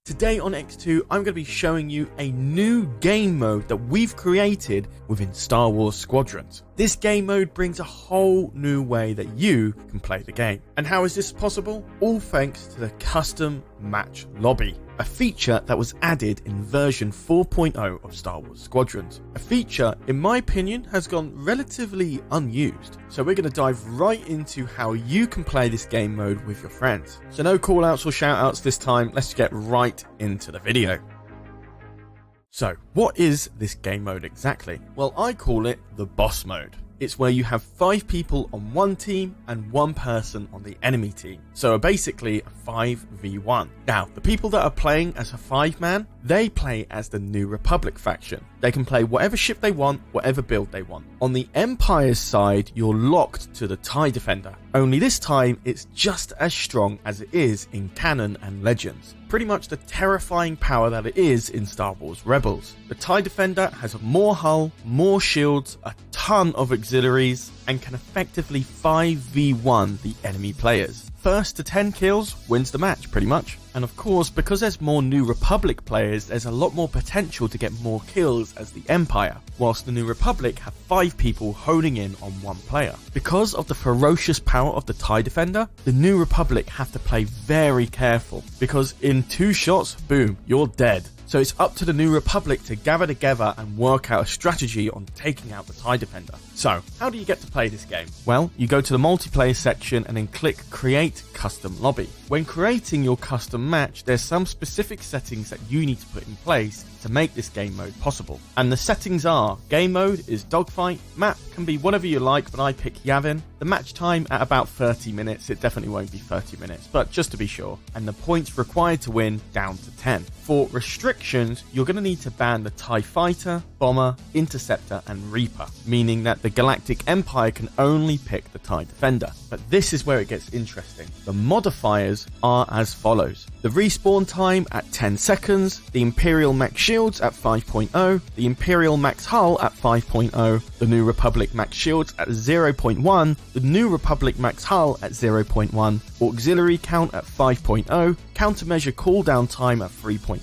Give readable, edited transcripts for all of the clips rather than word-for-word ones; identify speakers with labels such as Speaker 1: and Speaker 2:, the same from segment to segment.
Speaker 1: Today on EcksToo, I'm going to be showing you a new game mode that we've created within Star Wars Squadrons. This game mode brings a whole new way that you can play the game. And how is this possible? All thanks to the custom match lobby, a feature that was added in version 4.0 of Star Wars Squadrons. A feature, in my opinion, has gone relatively unused. So we're going to dive right into how you can play this game mode with your friends. So no callouts or shoutouts this time, let's get right into the video. So what is this game mode exactly? Well, I call it the boss mode. It's where you have 5 people on one team and 1 person on the enemy team. So basically a 5v1. Now, the people that are playing as a 5-man, they play as the New Republic faction. They can play whatever ship they want, whatever build they want. On the Empire's side, you're locked to the TIE Defender. Only this time, it's just as strong as it is in canon and legends. Pretty much the terrifying power that it is in Star Wars Rebels. The TIE Defender has more hull, more shields, a ton of auxiliaries, and can effectively 5v1 the enemy players. First to 10 kills wins the match, pretty much. And of course, because there's more New Republic players, there's a lot more potential to get more kills as the Empire, whilst the New Republic have 5 people honing in on 1 player. Because of the ferocious power of the TIE Defender, the New Republic have to play very careful, because in 2 shots, boom, you're dead. So it's up to the New Republic to gather together and work out a strategy on taking out the TIE Defender. So, how do you get to play this game? Well, you go to the multiplayer section and then click Create Custom Lobby. When creating your custom match, there's some specific settings that you need to put in place to make this game mode possible. And the settings are, game mode is dogfight, map can be whatever you like, but I pick Yavin. The match time at about 30 minutes, it definitely won't be 30 minutes, but just to be sure. And the points required to win down to 10. For restrictions, you're going to need to ban the TIE Fighter, Bomber, Interceptor and Reaper, meaning that the Galactic Empire can only pick the TIE Defender. But this is where it gets interesting. The modifiers are as follows. The respawn time at 10 seconds, the Imperial Max Shields at 5.0, the Imperial Max Hull at 5.0, the New Republic Max Shields at 0.1, the New Republic Max Hull at 0.1, Auxiliary Count at 5.0, Countermeasure Cooldown Time at 3.5,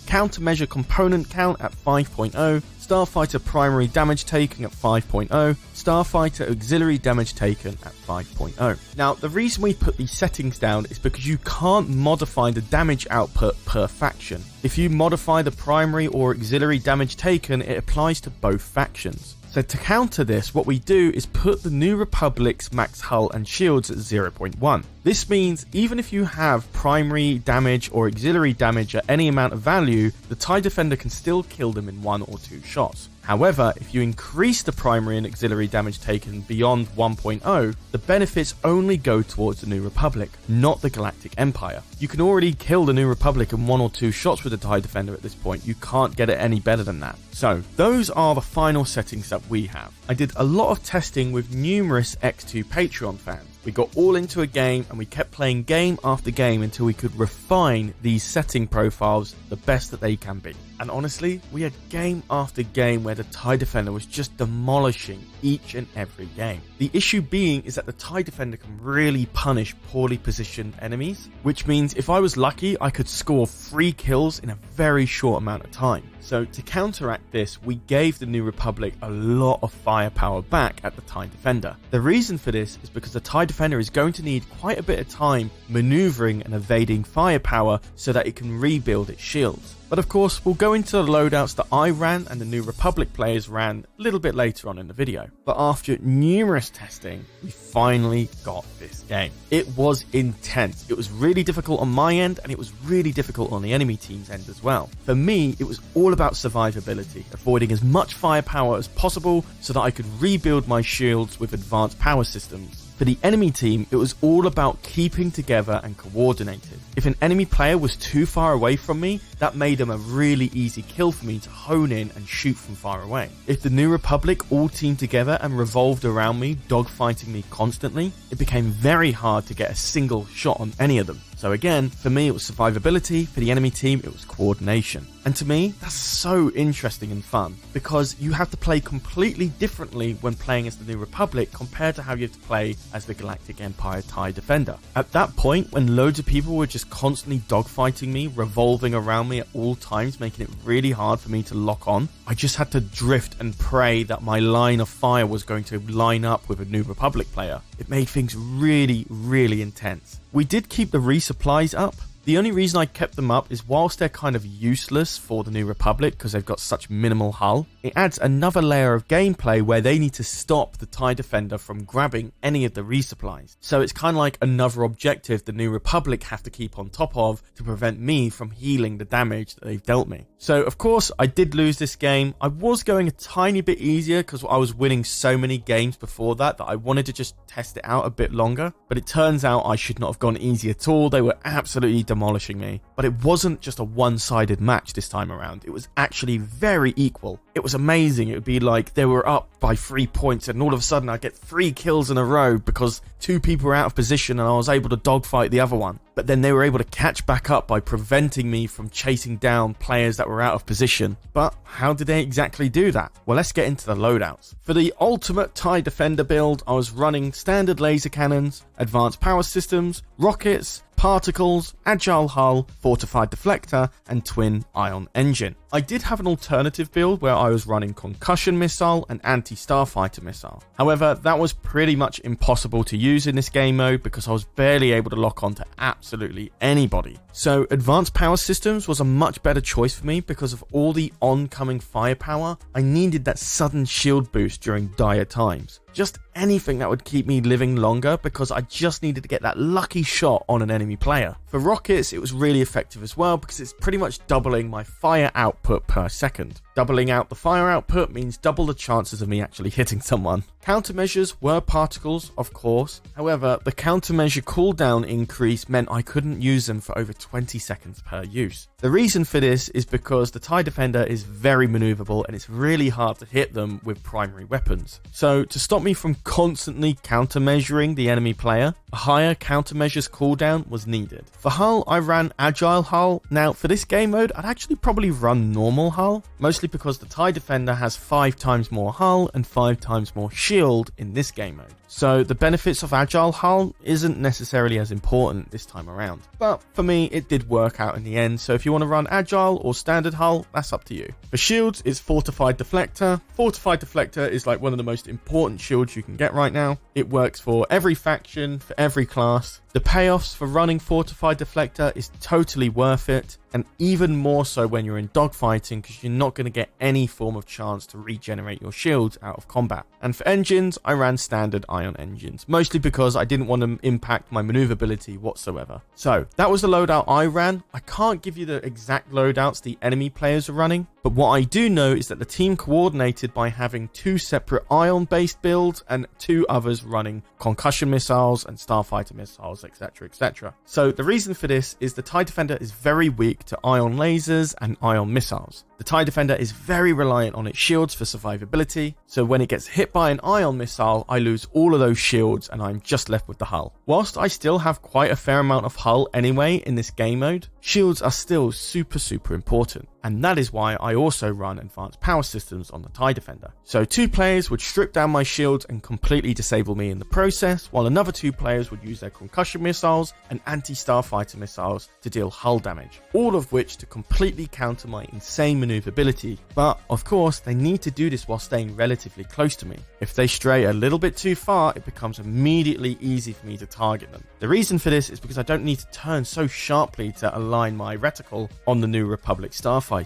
Speaker 1: Countermeasure Component Count at 5.0, Starfighter Primary Damage Taken at 5.0, Starfighter Auxiliary Damage Taken at 5.0. Now, the reason we put these settings down is because you can't modify the damage output per faction. If you modify the primary or auxiliary damage taken, it applies to both factions. So to counter this, what we do is put the New Republic's max hull and shields at 0.1. This means even if you have primary damage or auxiliary damage at any amount of value, the TIE Defender can still kill them in 1 or 2 shots. However, if you increase the primary and auxiliary damage taken beyond 1.0, the benefits only go towards the New Republic, not the Galactic Empire. You can already kill the New Republic in 1 or 2 shots with the TIE Defender at this point. You can't get it any better than that. So, those are the final settings that we have. I did a lot of testing with numerous EcksToo Patreon fans. We got all into a game and we kept playing game after game until we could refine these setting profiles the best that they can be. And honestly, we had game after game where the TIE Defender was just demolishing each and every game. The issue being is that the TIE Defender can really punish poorly positioned enemies, which means if I was lucky, I could score 3 kills in a very short amount of time. So to counteract this, we gave the New Republic a lot of firepower back at the TIE Defender. The reason for this is because the TIE Defender is going to need quite a bit of time maneuvering and evading firepower so that it can rebuild its shields. But of course, we'll go into the loadouts that I ran and the New Republic players ran a little bit later on in the video. But after numerous testing, we finally got this game. It was intense. It was really difficult on my end and it was really difficult on the enemy team's end as well. For me, it was all about survivability, avoiding as much firepower as possible so that I could rebuild my shields with advanced power systems. For the enemy team, it was all about keeping together and coordinated. If an enemy player was too far away from me, that made them a really easy kill for me to hone in and shoot from far away. If the New Republic all teamed together and revolved around me, dogfighting me constantly, it became very hard to get a single shot on any of them. So again, for me it was survivability, for the enemy team it was coordination. And to me, that's so interesting and fun, because you have to play completely differently when playing as the New Republic compared to how you have to play as the Galactic Empire TIE Defender. At that point, when loads of people were just constantly dogfighting me, revolving around me at all times, making it really hard for me to lock on, I just had to drift and pray that my line of fire was going to line up with a New Republic player. It made things really, really intense. We did keep the resupplies up. The only reason I kept them up is whilst they're kind of useless for the New Republic because they've got such minimal hull, it adds another layer of gameplay where they need to stop the TIE Defender from grabbing any of the resupplies. So it's kind of like another objective the New Republic have to keep on top of to prevent me from healing the damage that they've dealt me. So of course I did lose this game. I was going a tiny bit easier because I was winning so many games before that I wanted to just test it out a bit longer, but it turns out I should not have gone easy at all. They were absolutely demolishing me. But it wasn't just a one-sided match this time around. It was actually very equal. It was amazing. It would be like they were up by 3 points and all of a sudden I'd get 3 kills in a row because 2 people were out of position and I was able to dogfight the other one. But then they were able to catch back up by preventing me from chasing down players that were out of position. But how did they exactly do that? Well, let's get into the loadouts. For the ultimate TIE Defender build, I was running standard laser cannons, advanced power systems, rockets, particles, agile hull, fortified deflector, and twin ion engine. I did have an alternative build where I was running concussion missile and anti-starfighter missile. However, that was pretty much impossible to use in this game mode because I was barely able to lock on to absolutely anybody. So advanced power systems was a much better choice for me because of all the oncoming firepower. I needed that sudden shield boost during dire times. Just anything that would keep me living longer because I just needed to get that lucky shot on an enemy player. For rockets, it was really effective as well because it's pretty much doubling my fire output per second. Doubling out the fire output means double the chances of me actually hitting someone. Countermeasures were particles, of course. However, the countermeasure cooldown increase meant I couldn't use them for over 20 seconds per use. The reason for this is because the TIE Defender is very maneuverable and it's really hard to hit them with primary weapons. So to stop me from constantly countermeasuring the enemy player, a higher countermeasures cooldown was needed. For hull, I ran agile hull. Now for this game mode, I'd actually probably run normal hull, mostly because the TIE Defender has 5 times more hull and 5 times more shield in this game mode. So the benefits of agile hull isn't necessarily as important this time around. But for me, it did work out in the end, so if you want to run agile or standard hull, that's up to you. For shields, it's fortified deflector. Fortified deflector is like one of the most important shields you can get right now. It works for every faction, for every class. The payoffs for running fortified deflector is totally worth it, and even more so when you're in dogfighting because you're not going to get any form of chance to regenerate your shields out of combat. And for engines, I ran standard ion engines, mostly because I didn't want to impact my maneuverability whatsoever. So that was the loadout I ran. I can't give you the exact loadouts the enemy players are running, but what I do know is that the team coordinated by having 2 separate ion based builds and 2 others running concussion missiles and starfighter missiles, etc, etc. So the reason for this is the TIE Defender is very weak to ion lasers and ion missiles. The TIE Defender is very reliant on its shields for survivability, so when it gets hit by an ion missile, I lose all of those shields and I'm just left with the hull. Whilst I still have quite a fair amount of hull anyway in this game mode, shields are still super important. And that is why I also run advanced power systems on the TIE Defender. So 2 players would strip down my shields and completely disable me in the process, while another 2 players would use their concussion missiles and anti-starfighter missiles to deal hull damage, all of which to completely counter my insane maneuverability. But of course, they need to do this while staying relatively close to me. If they stray a little bit too far, it becomes immediately easy for me to target them. The reason for this is because I don't need to turn so sharply to align my reticle on the New Republic starfighters.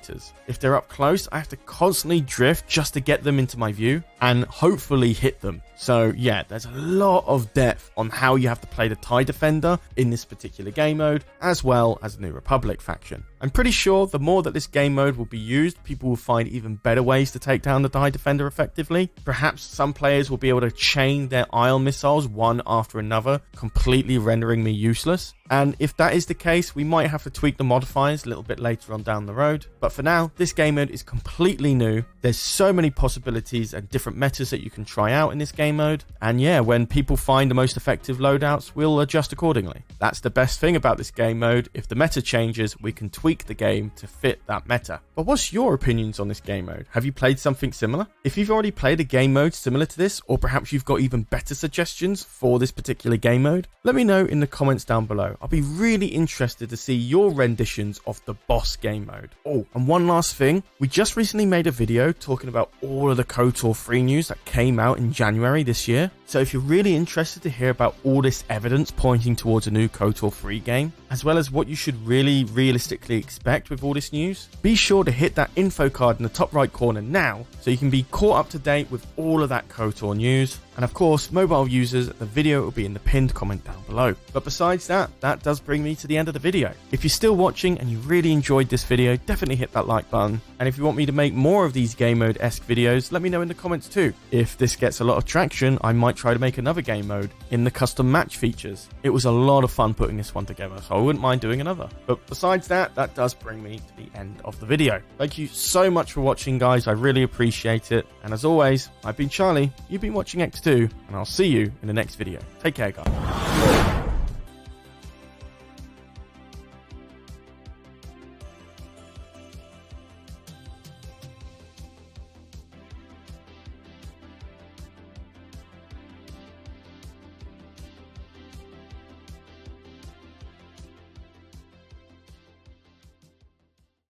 Speaker 1: If they're up close, I have to constantly drift just to get them into my view and hopefully hit them. So yeah, there's a lot of depth on how you have to play the TIE Defender in this particular game mode, as well as the New Republic faction. I'm pretty sure the more that this game mode will be used, people will find even better ways to take down the TIE Defender effectively. Perhaps some players will be able to chain their ion missiles one after another, completely rendering me useless. And if that is the case, we might have to tweak the modifiers a little bit later on down the road. But for now, this game mode is completely new. There's so many possibilities and different metas that you can try out in this game mode. And yeah, when people find the most effective loadouts, we'll adjust accordingly. That's the best thing about this game mode. If the meta changes, we can tweak tweak the game to fit that meta. But what's your opinions on this game mode? Have you played something similar? If you've already played a game mode similar to this, or perhaps you've got even better suggestions for this particular game mode, let me know in the comments down below. I'll be really interested to see your renditions of the boss game mode. Oh, and one last thing, we just recently made a video talking about all of the KOTOR 3 news that came out in January this year. So if you're really interested to hear about all this evidence pointing towards a new KOTOR 3 game, as well as what you should really realistically expect with all this news, be sure to hit that info card in the top right corner now so you can be caught up to date with all of that KOTOR news. And of course, mobile users, the video will be in the pinned comment down below. But besides that, that does bring me to the end of the video. If you're still watching and you really enjoyed this video, definitely hit that like button. And if you want me to make more of these game mode-esque videos, let me know in the comments too. If this gets a lot of traction, I might try to make another game mode in the custom match features. It was a lot of fun putting this one together, so I wouldn't mind doing another. But besides that, that does bring me to the end of the video. Thank you so much for watching, guys. I really appreciate it. And as always, I've been Charlie, you've been watching EcksToo, and I'll see you in the next video. Take care, guys.